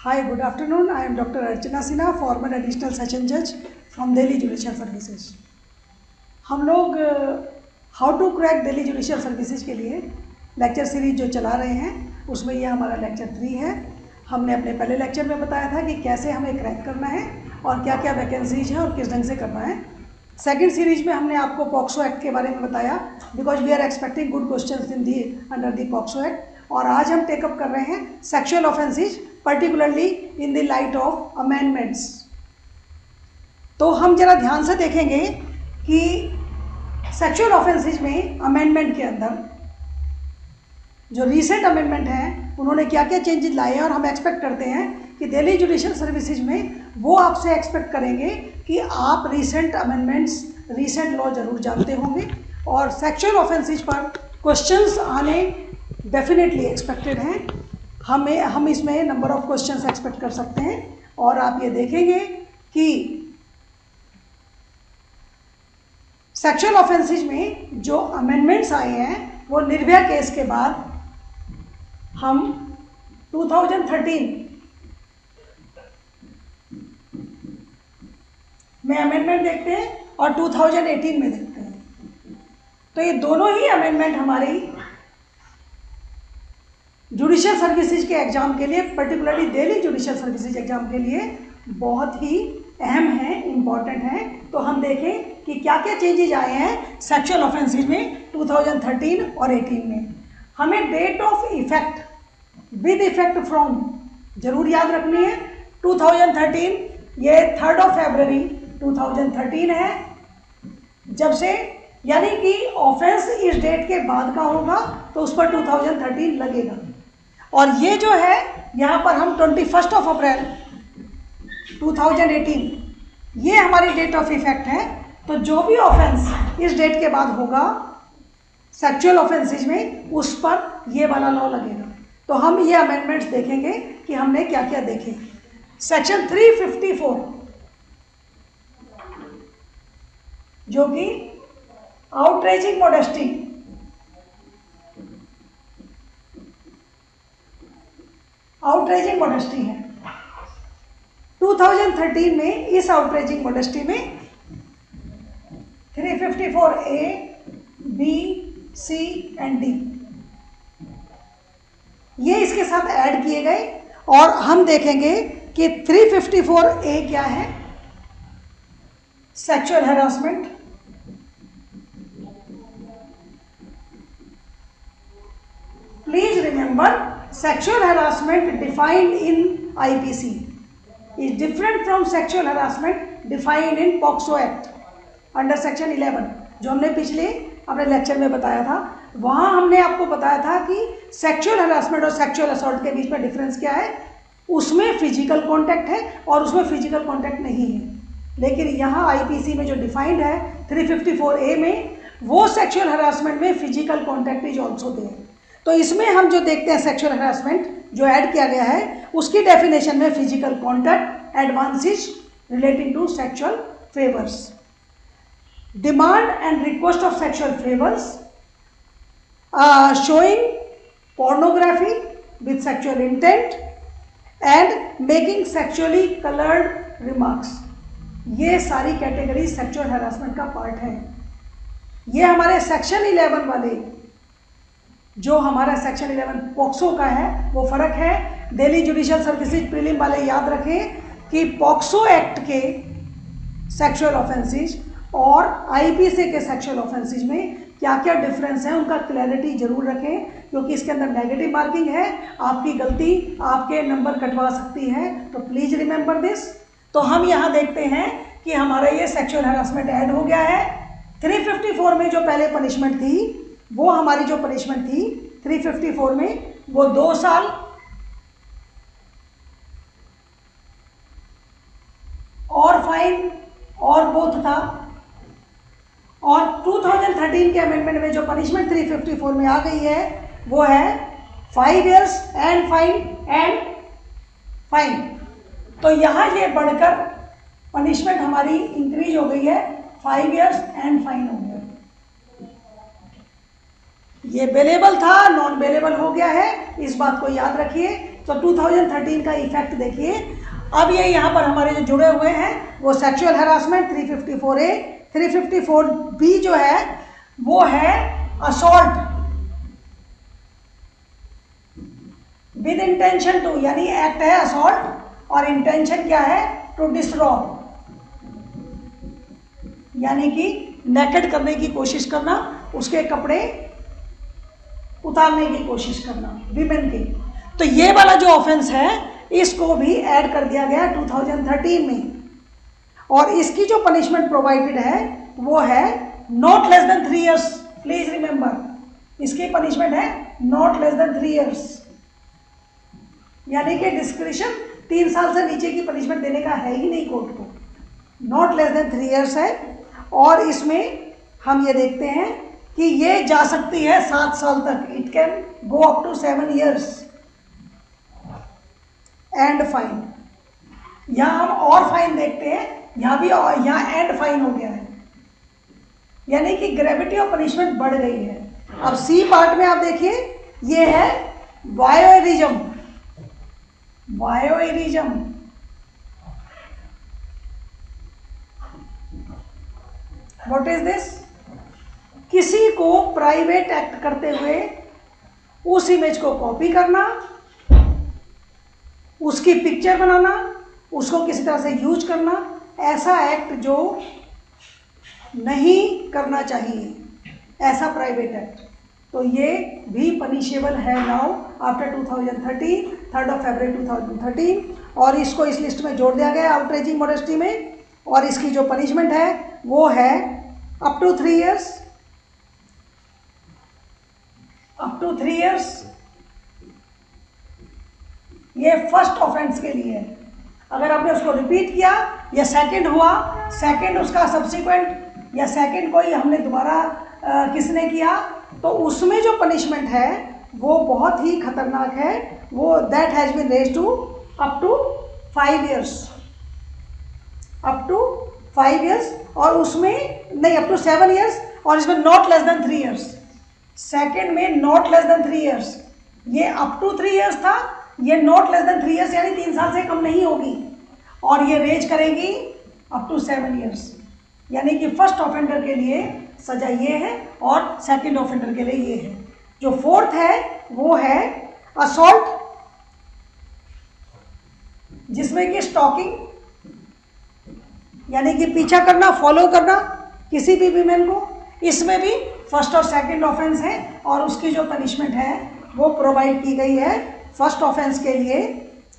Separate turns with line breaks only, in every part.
Hi, good afternoon. I am Dr. Archana Sinha, former additional session judge from Delhi Judicial Services. हम लोग how to crack Delhi judicial services के लिए lecture series जो चला रहे हैं उसमें ये हमारा लेक्चर 3 है। हमने अपने पहले लेक्चर में बताया था कि कैसे हमें क्रैक करना है और क्या क्या वैकेंसीज हैं और किस ढंग से करना है। सेकंड सीरीज में हमने आपको पॉक्सो एक्ट के बारे में बताया because we are expecting good questions in the under the POCSO act. और आज हम टेकअप कर रहे हैं sexual offences particularly in the light of amendments. तो हम जरा ध्यान से देखेंगे कि सेक्सुअल ऑफेंसेज में अमेंडमेंट के अंदर जो रीसेंट अमेंडमेंट हैं उन्होंने क्या क्या चेंजेस लाए हैं और हम एक्सपेक्ट करते हैं कि दिल्ली जुडिशियल सर्विसेज में वो आपसे एक्सपेक्ट करेंगे कि आप रीसेंट अमेंडमेंट्स रीसेंट लॉ जरूर जानते होंगे और सेक्सुअल ऑफेंसेज पर क्वेश्चंस आने डेफिनेटली एक्सपेक्टेड हैं। हम इसमें नंबर ऑफ क्वेश्चंस एक्सपेक्ट कर सकते हैं और आप ये देखेंगे कि सेक्सुअल ऑफेंसेज में जो अमेंडमेंट्स आए हैं वो निर्भया केस के बाद हम 2013 में अमेंडमेंट देखते हैं और 2018 में देखते हैं। तो ये दोनों ही अमेंडमेंट हमारी जुडिशियल सर्विसेज के एग्ज़ाम के लिए particularly Delhi judicial services exam के लिए बहुत ही अहम हैं, इम्पॉर्टेंट हैं। तो हम देखें कि क्या क्या चेंजेज आए हैं सेक्सुअल ऑफेंसेज में 2013 और 18 में। हमें date of effect with effect from जरूर याद रखनी है। 2013 ये 3 फरवरी 2013 है जब से, यानी कि ऑफेंस इस डेट के बाद का होगा तो उस पर 2013 लगेगा। और ये जो है यहाँ पर हम 21 अप्रैल 2018 ये हमारी डेट ऑफ इफेक्ट है। तो जो भी ऑफेंस इस डेट के बाद होगा सेक्सुअल ऑफेंसेज में उस पर ये वाला लॉ लगेगा। तो हम ये अमेंडमेंट्स देखेंगे कि हमने क्या क्या देखे। सेक्शन 354 जो कि आउटरेजिंग मॉडेस्टी है 2013 में इस आउटरेजिंग मॉडेस्टी में 354A, B, C and D ये इसके साथ ऐड किए गए और हम देखेंगे कि 354A क्या है। Sexual harassment, please remember sexual harassment defined in IPC is different from sexual harassment defined in POCSO Act under section 11 जो हमने पिछले अपने लेक्चर में बताया था। वहाँ हमने आपको बताया था कि सेक्सुअल हरासमेंट और सेक्सुअल असॉल्ट के बीच में डिफरेंस क्या है। उसमें फिजिकल कांटेक्ट है और उसमें फिजिकल कांटेक्ट नहीं है। लेकिन यहाँ IPC में जो डिफाइंड है 354A में वो सेक्सुअल हरासमेंट में physical contact is also there. तो इसमें हम जो देखते हैं सेक्सुअल हरासमेंट जो ऐड किया गया है उसकी डेफिनेशन में physical contact, advances relating to sexual favours, demand and request of sexual favours, showing pornography with sexual intent and making sexually coloured remarks. ये सारी कैटेगरी सेक्सुअल हरासमेंट का पार्ट है। ये हमारे सेक्शन 11 वाले जो हमारा सेक्शन 11 पॉक्सो का है वो फ़र्क है। दिल्ली जुडिशियल सर्विसेज प्रीलिम वाले याद रखें कि पॉक्सो एक्ट के सेक्सुअल ऑफेंसेज और IPC के सेक्सुअल ऑफेंसेज में क्या क्या डिफरेंस है उनका क्लैरिटी जरूर रखें क्योंकि इसके अंदर नेगेटिव मार्किंग है। आपकी गलती आपके नंबर कटवा सकती है, तो प्लीज़ रिमेंबर दिस। तो हम यहाँ देखते हैं कि हमारा ये सेक्सुअल हरासमेंट ऐड हो गया है। 354 में जो पहले पनिशमेंट थी वो हमारी जो पनिशमेंट थी 354 में वो 2 साल और फाइन और बोथ था। और 2013 के अमेंडमेंट में जो पनिशमेंट 354 में आ गई है वो है 5 years एंड फाइन। तो यहाँ ये बढ़कर पनिशमेंट हमारी इंक्रीज हो गई है, 5 years एंड फाइन हो गया। ये बेलेबल था, नॉन बेलेबल हो गया है। इस बात को याद रखिए तो 2013 का इफेक्ट देखिए। अब ये यहाँ पर हमारे जो जुड़े हुए हैं वो सेक्सुअल हैरासमेंट 354A, 354B जो है वो है असॉल्ट विद इंटेंशन टू, यानी एक्ट है असॉल्ट और इंटेंशन क्या है, टू डिस्ट्रॉय, यानी कि नेकेड करने की कोशिश करना, उसके कपड़े उतारने की कोशिश करना विमेन के। तो ये वाला जो ऑफेंस है इसको भी ऐड कर दिया गया 2013 में, और इसकी जो पनिशमेंट प्रोवाइडेड है वो है not less than 3 years। Please remember इसकी पनिशमेंट है नॉट लेस देन 3 years, यानी कि डिस्क्रिशन 3 साल से नीचे की पनिशमेंट देने का है ही नहीं कोर्ट को, नॉट लेस देन 3 years है। और इसमें हम ये देखते हैं कि ये जा सकती है 7 साल तक, it can go up to 7 years and fine. यहाँ हम और फाइन देखते हैं, यहाँ भी यहाँ एंड फाइन हो गया है, यानी कि ग्रेविटी ऑफ पनिशमेंट बढ़ गई है। अब सी पार्ट में आप देखिए ये है वायोएरिज्म। वायोएरिज्म व्हाट इज दिस? किसी को प्राइवेट एक्ट करते हुए उस इमेज को कॉपी करना, उसकी पिक्चर बनाना, उसको किसी तरह से यूज करना, ऐसा एक्ट जो नहीं करना चाहिए, ऐसा प्राइवेट एक्ट, तो ये भी पनिशेबल है नाउ आफ्टर 2013, 3 फरवरी 2013, और इसको इस लिस्ट में जोड़ दिया गया आउटरेजिंग मॉडेस्टी में। और इसकी जो पनिशमेंट है वो है up to 3 years, up to 3 years। ये फर्स्ट ऑफेंस के लिए है। अगर आपने उसको रिपीट किया या सेकंड हुआ, सेकंड उसका सब्सिक्वेंट या सेकंड कोई हमने दोबारा किसने किया, तो उसमें जो पनिशमेंट है वो बहुत ही खतरनाक है, वो that has been raised to up to 5 years, up to 5 years, और उसमें नहीं अप टू 7 years, और इसमें not less than 3 years। Second में नॉट लेस देन 3 years, ये अप टू 3 years था, ये नॉट लेस देन 3 years यानी 3 साल से कम नहीं होगी, और ये रेंज करेगी अप टू 7 years, यानी कि फर्स्ट ऑफेंडर के लिए सजा ये है और सेकंड ऑफेंडर के लिए ये है। जो फोर्थ है वो है असॉल्ट, जिसमें कि स्टॉकिंग यानी कि पीछा करना, फॉलो करना किसी भी वीमेन को, इसमें भी फर्स्ट और सेकंड ऑफेंस है, और उसकी जो पनिशमेंट है वो प्रोवाइड की गई है। फर्स्ट ऑफेंस के लिए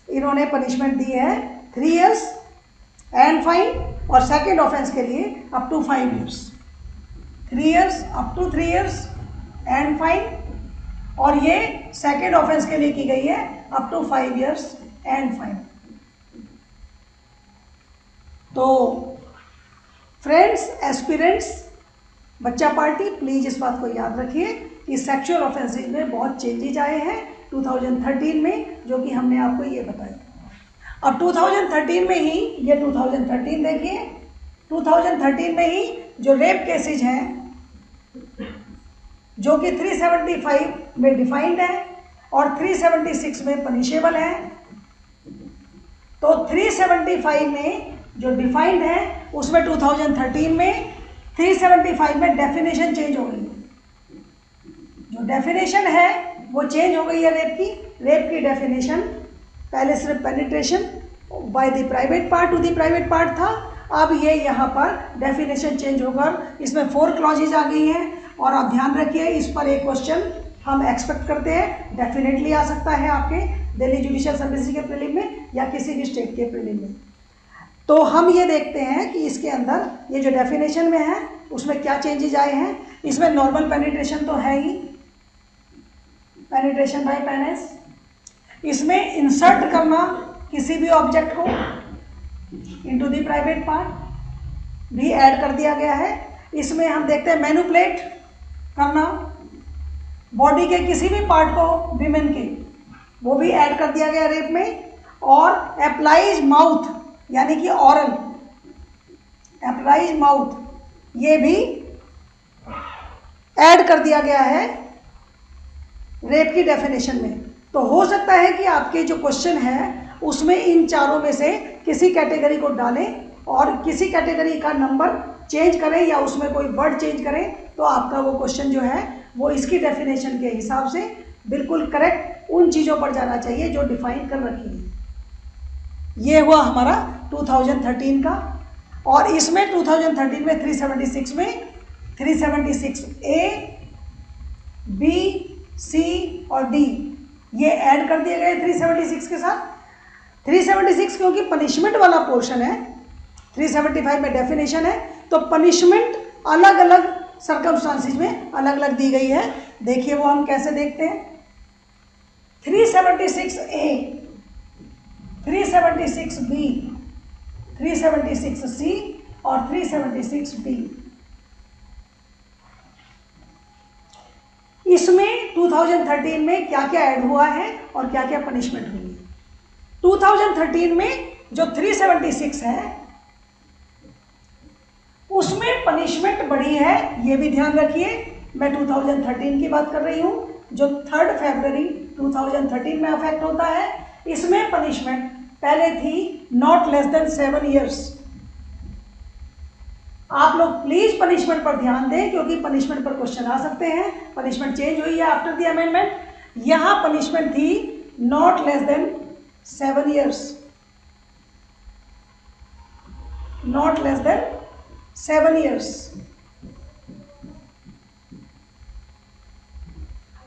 इन्होंने पनिशमेंट दी है 3 years एंड फाइन, और सेकंड ऑफेंस के लिए up to 5 years। 3 years up to 3 years and fine, और ये सेकंड ऑफेंस के लिए की गई है up to 5 years and fine. तो फ्रेंड्स, एस्पिरेंट्स, बच्चा पार्टी, प्लीज इस बात को याद रखिए कि सेक्सुअल ऑफेंसेज में बहुत चेंजेज आए हैं 2013 में, जो कि हमने आपको ये बताया। अब 2013 में ही, ये 2013 देखिए, 2013 में ही जो रेप केसेज हैं जो कि 375 में डिफाइंड है और 376 में पनिशेबल है, तो 375 में जो डिफाइंड है उसमें 2013 में 375 में डेफिनेशन चेंज हो गई है। जो डेफिनेशन है वो चेंज हो गई है रेप की। रेप की डेफिनेशन पहले सिर्फ penetration by the private part two the private part था, अब ये यहाँ पर डेफिनेशन चेंज होकर इसमें 4 क्लॉजेज आ गई हैं। और आप ध्यान रखिए, इस पर एक क्वेश्चन हम एक्सपेक्ट करते हैं, डेफिनेटली आ सकता है आपके दिल्ली जुडिशियल सर्विसेज के प्रीलिम में या किसी भी स्टेट के प्रीलिम में। तो हम ये देखते हैं कि इसके अंदर ये जो डेफिनेशन में है उसमें क्या चेंजेज आए हैं। इसमें नॉर्मल पेनिट्रेशन तो है ही, पेनिट्रेशन बाय पेनिस। इसमें इंसर्ट करना किसी भी ऑब्जेक्ट को इनटू द प्राइवेट पार्ट भी ऐड कर दिया गया है। इसमें हम देखते हैं मैनिपुलेट करना बॉडी के किसी भी पार्ट को विमेन के, वो भी ऐड कर दिया गया रेप में। और अप्लाइज माउथ यानी कि ऑरल, अप्लाइज माउथ, ये भी ऐड कर दिया गया है रेप की डेफिनेशन में। तो हो सकता है कि आपके जो क्वेश्चन है उसमें इन चारों में से किसी कैटेगरी को डालें और किसी कैटेगरी का नंबर चेंज करें या उसमें कोई वर्ड चेंज करें, तो आपका वो क्वेश्चन जो है वो इसकी डेफिनेशन के हिसाब से बिल्कुल करेक्ट उन चीज़ों पर जाना चाहिए जो डिफाइन कर रखी है। ये हुआ हमारा 2013 का। और इसमें 2013 में 376 में 376A, B, C और D ये ऐड कर दिए गए 376 के साथ। 376 क्योंकि पनिशमेंट वाला पोर्शन है, 375 में डेफिनेशन है, तो पनिशमेंट अलग अलग सर्कमस्टांसिस में अलग अलग दी गई है। देखिए वो हम कैसे देखते हैं। 376A, 376B, 376C और 376D। इसमें 2013 में क्या क्या ऐड हुआ है और क्या क्या पनिशमेंट हुई है। 2013 में जो 376 है उसमें पनिशमेंट बढ़ी है, ये भी ध्यान रखिए। मैं 2013 की बात कर रही हूं जो 3 फरवरी 2013 में अफेक्ट होता है। इसमें पनिशमेंट पहले थी नॉट लेस देन 7 ईयर्स। आप लोग प्लीज पनिशमेंट पर ध्यान दें क्योंकि पनिशमेंट पर क्वेश्चन आ सकते हैं। पनिशमेंट चेंज हुई है आफ्टर द अमेंडमेंट। यहां पनिशमेंट थी not less than 7 years, not less than 7 years.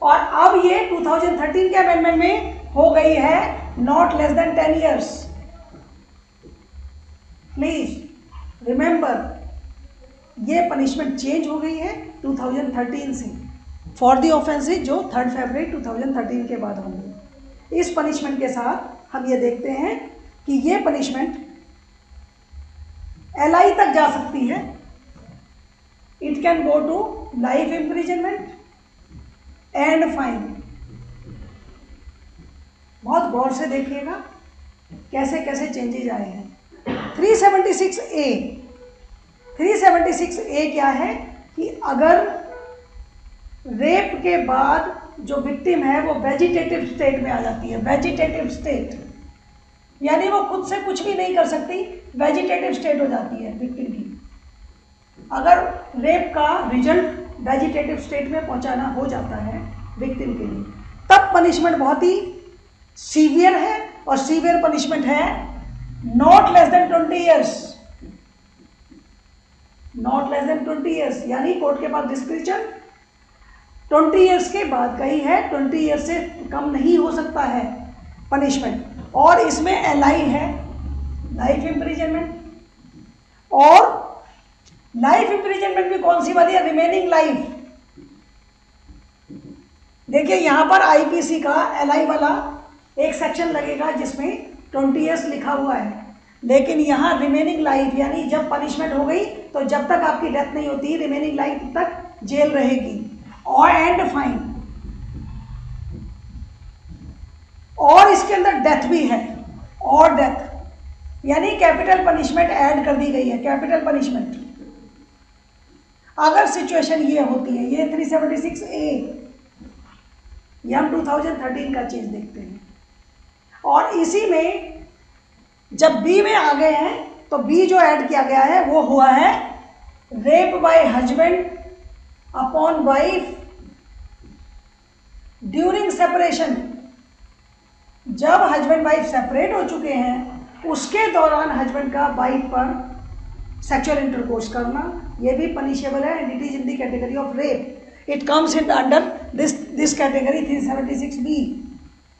और अब ये 2013 के अमेंडमेंट में हो गई है not less than 10 years. Please remember ये पनिशमेंट चेंज हो गई है 2013 से फॉर द ऑफेंसेज जो 3 फरवरी 2013 के बाद होंगे। इस पनिशमेंट के साथ हम ये देखते हैं कि ये पनिशमेंट LI तक जा सकती है। It can go to life imprisonment and fine. बहुत गौर से देखिएगा कैसे कैसे चेंजेज आए हैं। 376A क्या है कि अगर रेप के बाद जो विक्टिम है वो वेजिटेटिव स्टेट में आ जाती है, वेजिटेटिव स्टेट यानी वो खुद से कुछ भी नहीं कर सकती, वेजिटेटिव स्टेट हो जाती है विक्टिम की। अगर रेप का रिजल्ट वेजिटेटिव स्टेट में पहुंचाना हो जाता है विक्टिम के लिए, तब पनिशमेंट बहुत ही सीवियर है और सीवियर पनिशमेंट है not less than 20 years, not less than 20 years. यानी कोर्ट के पास डिस्क्रिप्शन 20 ईयर्स के बाद का ही है, 20 ईयर्स से कम नहीं हो सकता है पनिशमेंट। और इसमें LI है, लाइफ इम्प्रिजनमेंट। और लाइफ इम्प्रिजनमेंट भी कौन सी वाली है, रिमेनिंग लाइफ। देखिए यहां पर IPC का LI वाला एक सेक्शन लगेगा जिसमें 20 ईयर्स लिखा हुआ है, लेकिन यहां रिमेनिंग लाइफ यानी जब पनिशमेंट हो गई तो जब तक आपकी डेथ नहीं होती रिमेनिंग लाइफ तक जेल रहेगी। और एंड फाइन, और इसके अंदर डेथ भी है, और डेथ यानी कैपिटल पनिशमेंट ऐड कर दी गई है, कैपिटल पनिशमेंट। अगर सिचुएशन ये होती है, ये 376A, ये हम 2013 का चेंज देखते हैं। और इसी में जब B में आ गए हैं तो B जो ऐड किया गया है वो हुआ है rape bye husband upon wife during separation. जब हस्बैंड वाइफ सेपरेट हो चुके हैं उसके दौरान हस्बैंड का वाइफ पर सेक्सुअल इंटरकोर्स करना, यह भी पनिशेबल है and it is in the category of rape. It comes in under this category 376B।